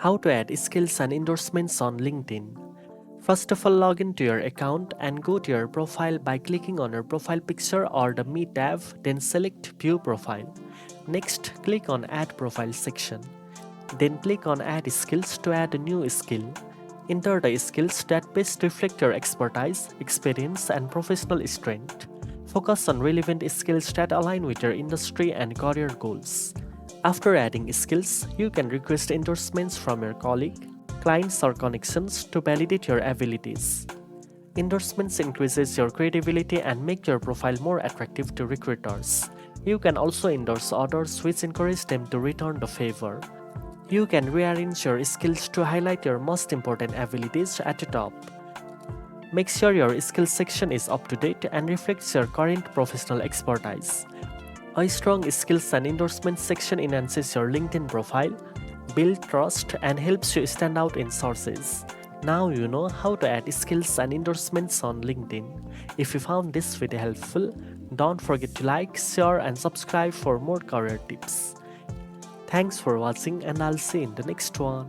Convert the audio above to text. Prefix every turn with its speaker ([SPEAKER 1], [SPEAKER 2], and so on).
[SPEAKER 1] How to add skills and endorsements on LinkedIn. First of all, log into your account and go to your profile by clicking on your profile picture or the Me tab, then select View Profile. Next, click on Add Profile section. Then click on Add Skills to add a new skill. Enter the skills that best reflect your expertise, experience, and professional strength. Focus on relevant skills that align with your industry and career goals. After adding skills, you can request endorsements from your colleague, clients, or connections to validate your abilities. Endorsements increases your credibility and make your profile more attractive to recruiters. You can also endorse others, which encourage them to return the favor. You can rearrange your skills to highlight your most important abilities at the top. Make sure your skills section is up to date and reflects your current professional expertise. A strong skills and endorsements section enhances your LinkedIn profile, builds trust, and helps you stand out in sources. Now you know how to add skills and endorsements on LinkedIn. If you found this video helpful, don't forget to like, share, and subscribe for more career tips. Thanks for watching, and I'll see you in the next one.